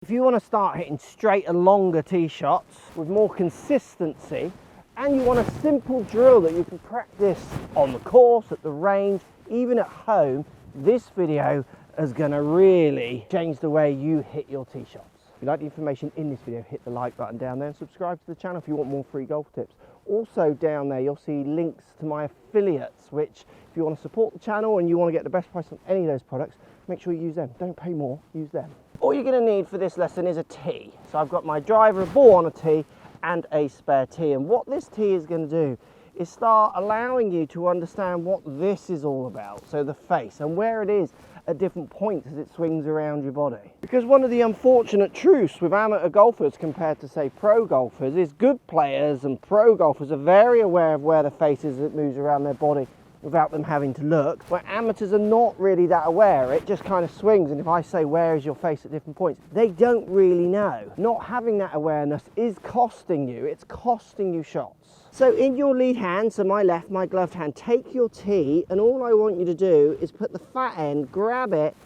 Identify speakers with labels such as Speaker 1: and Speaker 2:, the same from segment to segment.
Speaker 1: If you want to start hitting straight and longer tee shots with more consistency, and you want a simple drill that you can practice on the course, at the range, even at home, this video is going to really change the way you hit your tee shots. If you like the information in this video, hit the like button down there and subscribe to the channel if you want more free golf tips. Also down there you'll see links to my affiliates, which if you want to support the channel and you want to get the best price on any of those products, make sure you use them. Don't pay more, use them. All you're going to need for this lesson is a tee. So I've got my driver, a ball on a tee and a spare tee, and what this tee is going to do is start allowing you to understand what this is all about. So the face and where it is at different points as it swings around your body. Because one of the unfortunate truths with amateur golfers compared to say pro golfers is good players and pro golfers are very aware of where the face is as it moves around their body without them having to look, where amateurs are not really that aware. It just kind of swings, and if I say where is your face at different points, they don't really know. Not having that awareness is costing you, it's costing you shots. So in your lead hand, so my left, my gloved hand, take your tee, and all I want you to do is put the fat end, grab it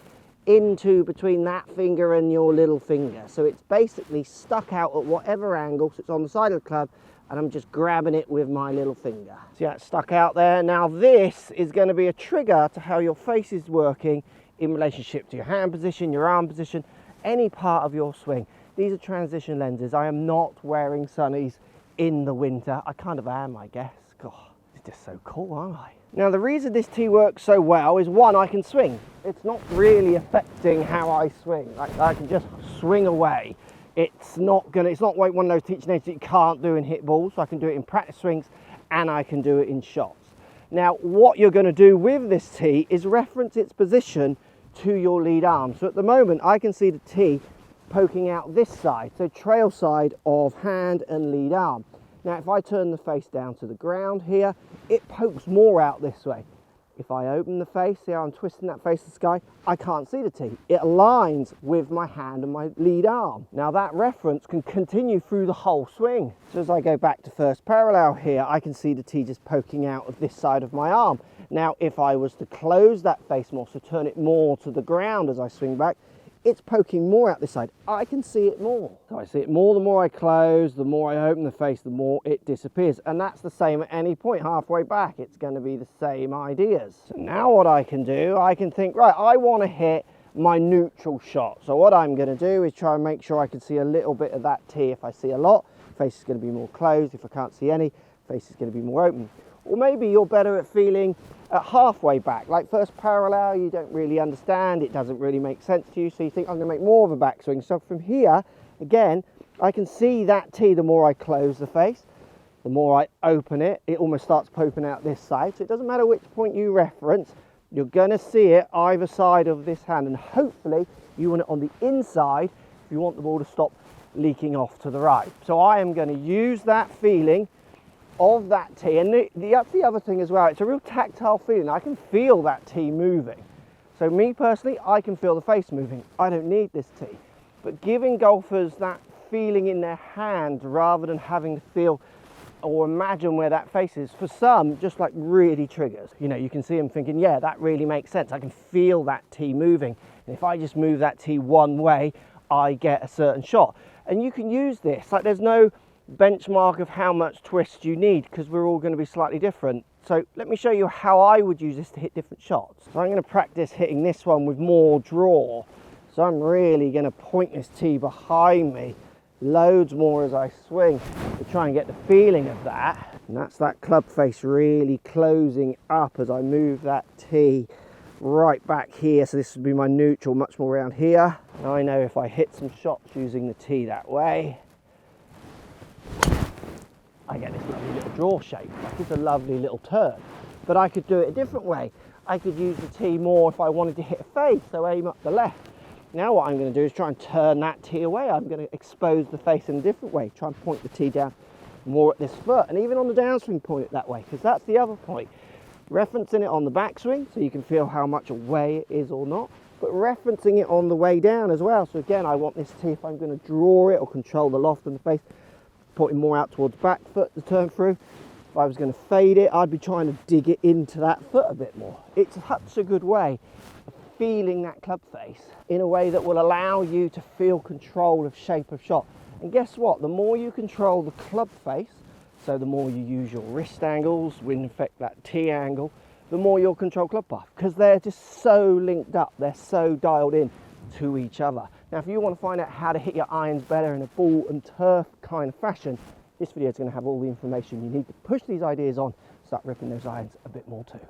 Speaker 1: into between that finger and your little finger. So it's basically stuck out at whatever angle, so it's on the side of the club, and I'm just grabbing it with my little finger. See how it's stuck out there? Now this is going to be a trigger to how your face is working in relationship to your hand position, your arm position, any part of your swing. These are transition lenses. I am not wearing sunnies in the winter. I kind of am, I guess. God, it's just so cool, aren't I? Now the reason this tee works so well is one, I can swing. It's not really affecting how I swing. Like I can just swing away. It's not like one of those teaching aids that you can't do and hit balls. So I can do it in practice swings and I can do it in shots. Now what you're going to do with this tee is reference its position to your lead arm. So at the moment I can see the tee poking out this side, so trail side of hand and lead arm. Now if I turn the face down to the ground here, it pokes more out this way. If I open the face, see how I'm twisting that face to the sky, I can't see the tee. It aligns with my hand and my lead arm. Now that reference can continue through the whole swing. So as I go back to first parallel here, I can see the tee just poking out of this side of my arm. Now if I was to close that face more, so turn it more to the ground as I swing back, it's poking more out this side. I can see it more. So I see it more the more I close, the more I open the face, the more it disappears. And that's the same at any point halfway back. It's going to be the same ideas. So now what I can do, I can think, right, I want to hit my neutral shot. So what I'm going to do is try and make sure I can see a little bit of that tee. If I see a lot, face is going to be more closed. If I can't see any, face is going to be more open. Or maybe you're better at feeling at halfway back, like first parallel, you don't really understand, it doesn't really make sense to you, so you think I'm going to make more of a backswing. So from here, again, I can see that tee the more I close the face, the more I open it, it almost starts poking out this side. So it doesn't matter which point you reference, you're going to see it either side of this hand, and hopefully you want it on the inside if you want the ball to stop leaking off to the right. So I am going to use that feeling of that tee, and that's the other thing as well, it's a real tactile feeling. I can feel that tee moving. So me personally, I can feel the face moving. I don't need this tee. But giving golfers that feeling in their hand rather than having to feel or imagine where that face is, for some, just like really triggers. You know, you can see them thinking, yeah, that really makes sense. I can feel that tee moving. And if I just move that tee one way, I get a certain shot. And you can use this, like there's no benchmark of how much twist you need because we're all going to be slightly different. So let me show you how I would use this to hit different shots. So I'm going to practice hitting this one with more draw. So I'm really going to point this tee behind me loads more as I swing to try and get the feeling of that. And that's that club face really closing up as I move that tee right back here. So this would be my neutral, much more around here. And I know if I hit some shots using the tee that way, I get this lovely little draw shape. Like it's a lovely little turn. But I could do it a different way. I could use the tee more if I wanted to hit a face, so aim up the left. Now what I'm going to do is try and turn that tee away. I'm going to expose the face in a different way. Try and point the tee down more at this foot, and even on the downswing point it that way, because that's the other point. Referencing it on the backswing so you can feel how much away it is or not, but referencing it on the way down as well. So again, I want this tee, if I'm going to draw it or control the loft and the face, pointing more out towards back foot to turn through. If I was going to fade it, I'd be trying to dig it into that foot a bit more. It's such a good way of feeling that club face in a way that will allow you to feel control of shape of shot. And guess what? The more you control the club face, so the more you use your wrist angles, in effect that T angle, the more you'll control club path, because they're just so linked up, they're so dialed in to each other. Now, if you want to find out how to hit your irons better in a ball and turf kind of fashion, this video is going to have all the information you need to push these ideas on, start ripping those irons a bit more too.